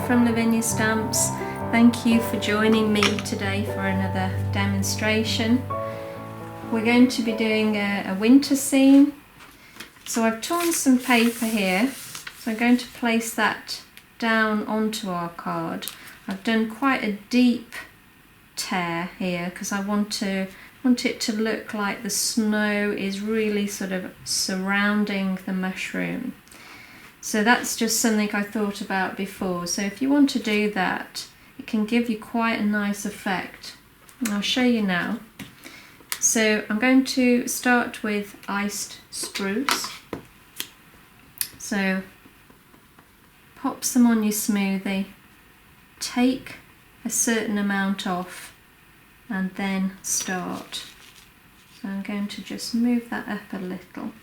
from Lavinia Stamps. Thank you for joining me today for another demonstration. We're going to be doing a winter scene. So I've torn some paper here, so I'm going to place that down onto our card. I've done quite a deep tear here because I want it to look like the snow is really sort of surrounding the mushroom. So that's just something I thought about before. So if you want to do that, it can give you quite a nice effect. And I'll show you now. So I'm going to start with iced spruce. So pop some on your smoothie, take a certain amount off, and then start. So I'm going to just move that up a little.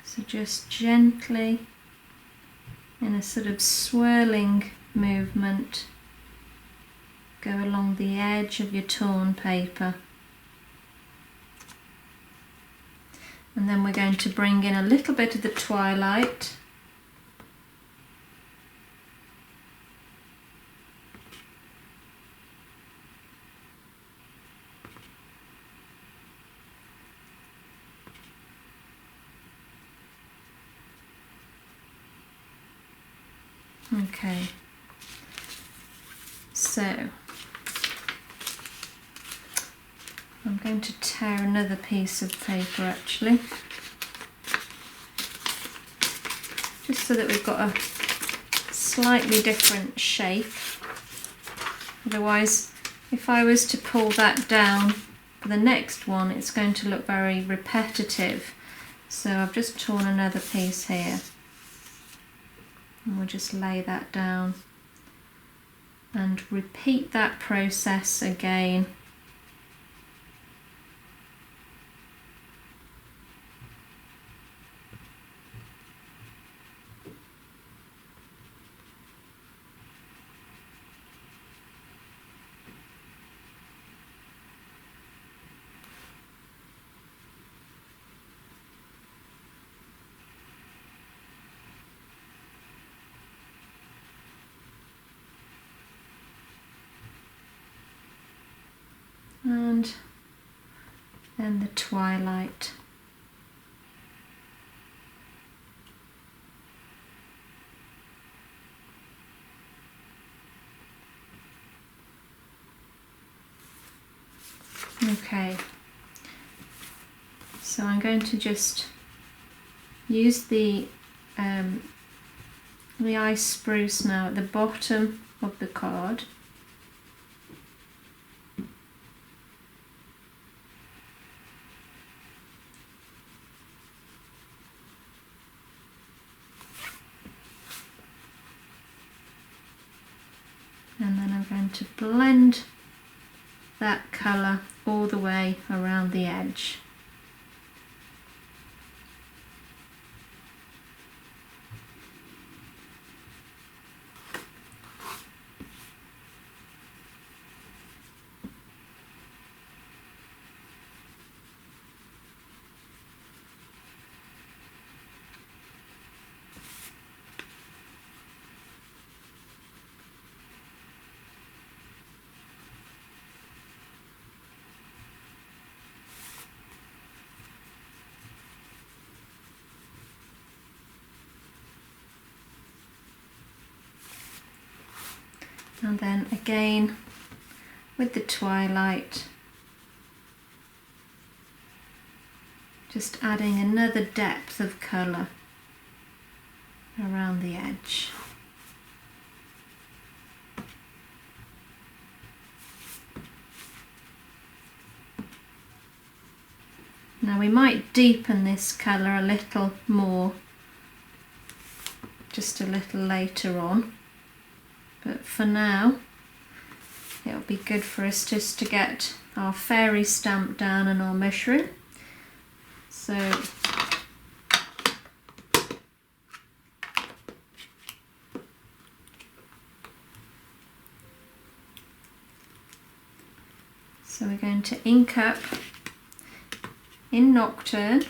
So just gently, in a sort of swirling movement, go along the edge of your torn paper. And then we're going to bring in a little bit of the twilight. Okay, so I'm going to tear another piece of paper actually, just so that we've got a slightly different shape. Otherwise, if I was to pull that down for the next one, it's going to look very repetitive. So I've just torn another piece here. And we'll just lay that down and repeat that process again. And then the twilight. Okay, so I'm going to just use the ice spruce now at the bottom of the card. And then I'm going to blend that colour all the way around the edge. And then again with the twilight, just adding another depth of colour around the edge. Now we might deepen this colour a little more just a little later on. but for now it'll be good for us just to get our fairy stamp down on our mushroom. So we're going to ink up in Nocturne.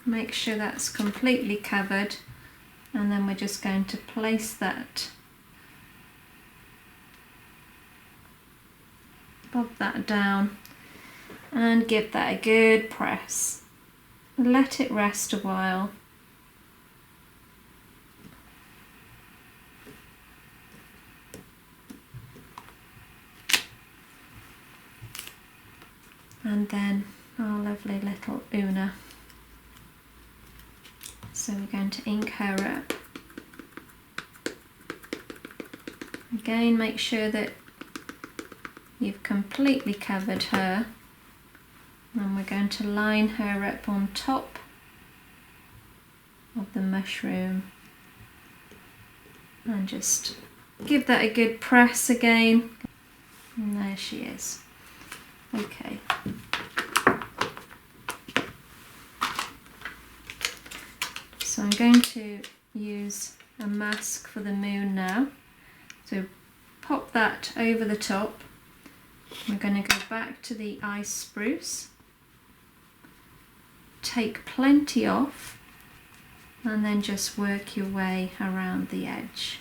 Make sure that's completely covered, and then we're just going to place that, bob that down and give that a good press. Let it rest a while. And then our lovely little Oona. So we're going to ink her up. Again, make sure that you've completely covered her. And we're going to line her up on top of the mushroom. And just give that a good press again. And there she is. Okay. So I'm going to use a mask for the moon now. So pop that over the top. We're going to go back to the ice spruce. Take plenty off and then just work your way around the edge.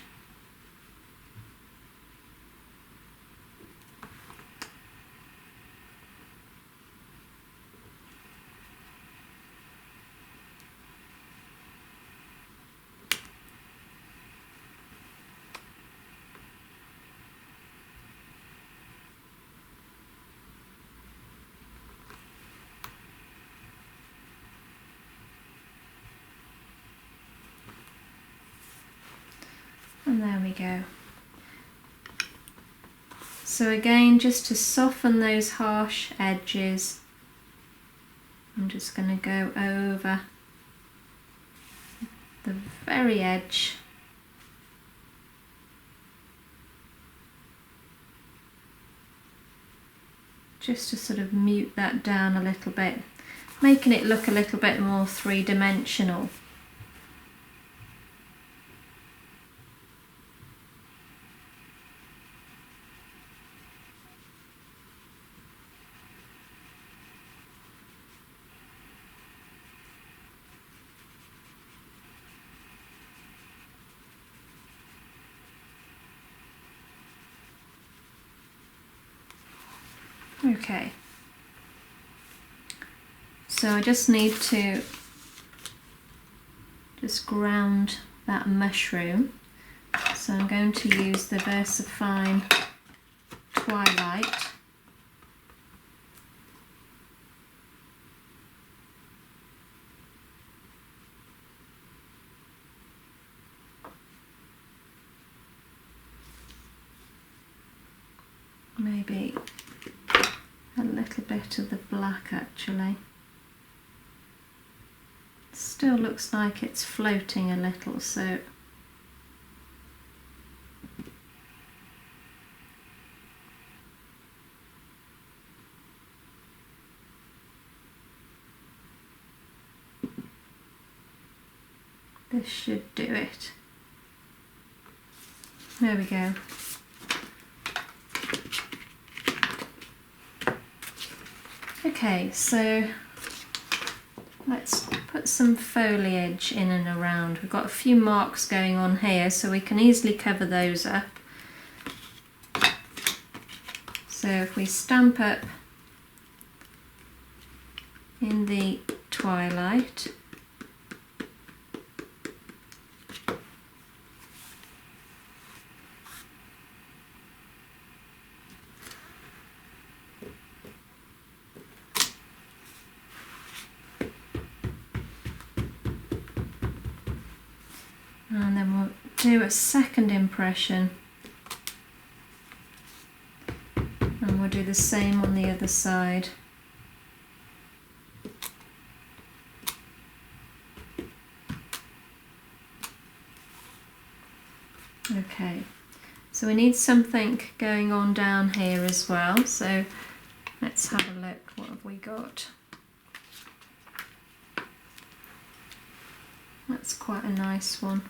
And there we go. So again, just to soften those harsh edges, I'm just going to go over the very edge. Just to sort of mute that down a little bit, making it look a little bit more three-dimensional. Okay, so I just need to just ground that mushroom. So I'm going to use the VersaFine Twilight. Maybe a little bit of the black actually. Still looks like it's floating a little, so this should do it. There we go. Okay, so let's put some foliage in and around. We've got a few marks going on here, so we can easily cover those up. So if we stamp up in the twilight, and then we'll do a second impression, and we'll do the same on the other side. Okay, so we need something going on down here as well, so let's have a look. What have we got? That's quite a nice one.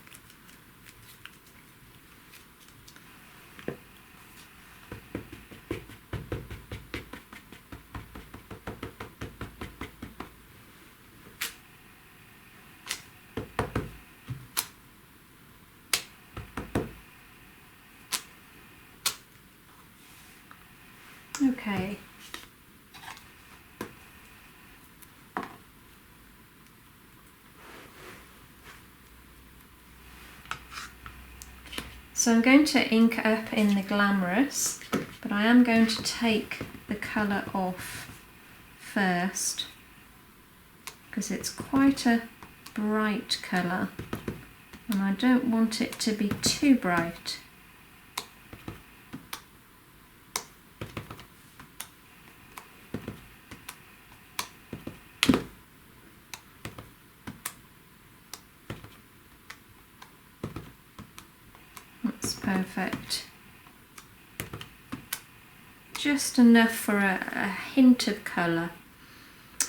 Okay. So I'm going to ink up in the Glamorous, but I am going to take the colour off first because it's quite a bright colour and I don't want it to be too bright. Perfect. Just enough for a hint of colour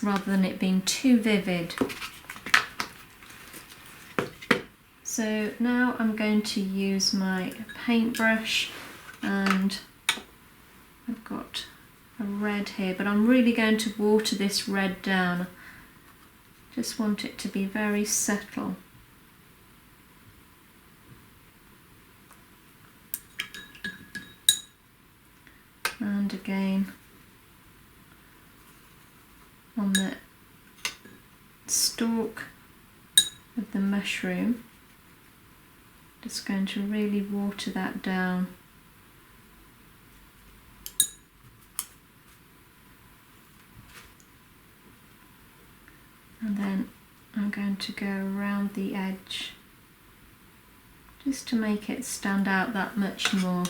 rather than it being too vivid. So now I'm going to use my paintbrush, and I've got a red here, but I'm really going to water this red down. Just want it to be very subtle. And again on the stalk of the mushroom, just going to really water that down. And then I'm going to go around the edge just to make it stand out that much more.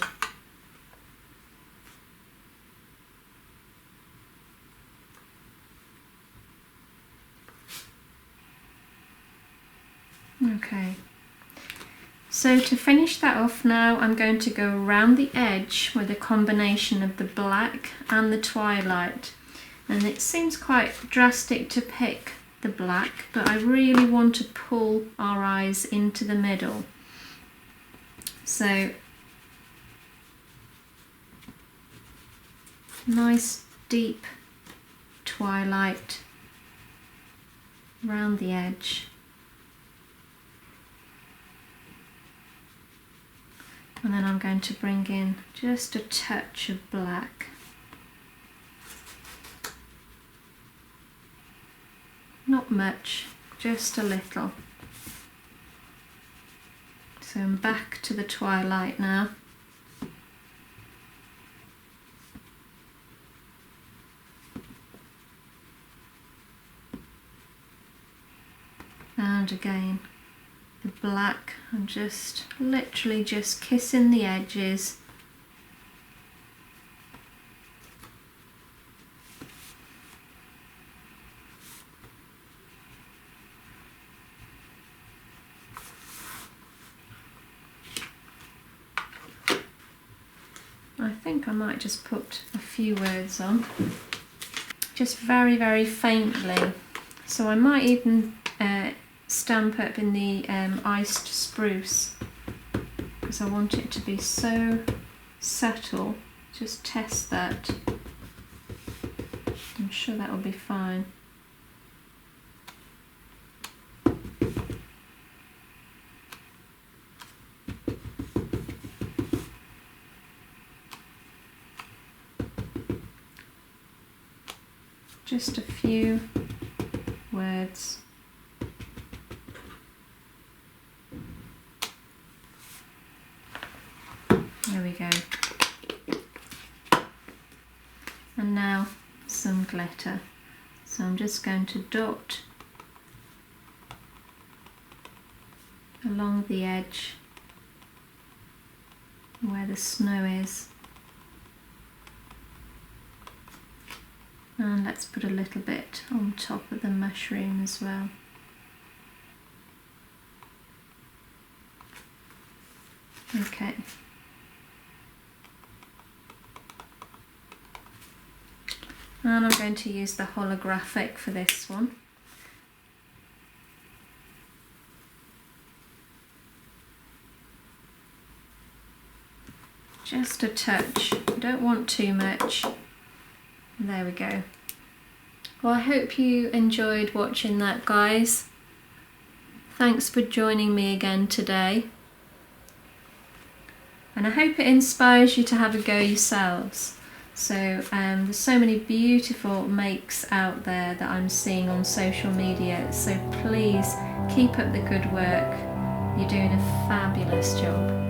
Okay, so to finish that off now, I'm going to go around the edge with a combination of the black and the twilight. And it seems quite drastic to pick the black, but I really want to pull our eyes into the middle. So, nice deep twilight around the edge. And then I'm going to bring in just a touch of black. Not much, just a little. So I'm back to the twilight now. And again, the black, I'm just literally just kissing the edges. I think I might just put a few words on, just very, very faintly. So I might even stamp up in the iced spruce because I want it to be so subtle. Just test that. I'm sure that will be fine. Just a few words. There we go. And now some glitter. So I'm just going to dot along the edge where the snow is. And let's put a little bit on top of the mushroom as well. Okay. And I'm going to use the holographic for this one. Just a touch, don't want too much. There we go. Well, I hope you enjoyed watching that, guys. Thanks for joining me again today. And I hope it inspires you to have a go yourselves. So there's so many beautiful makes out there that I'm seeing on social media. So please keep up the good work. You're doing a fabulous job.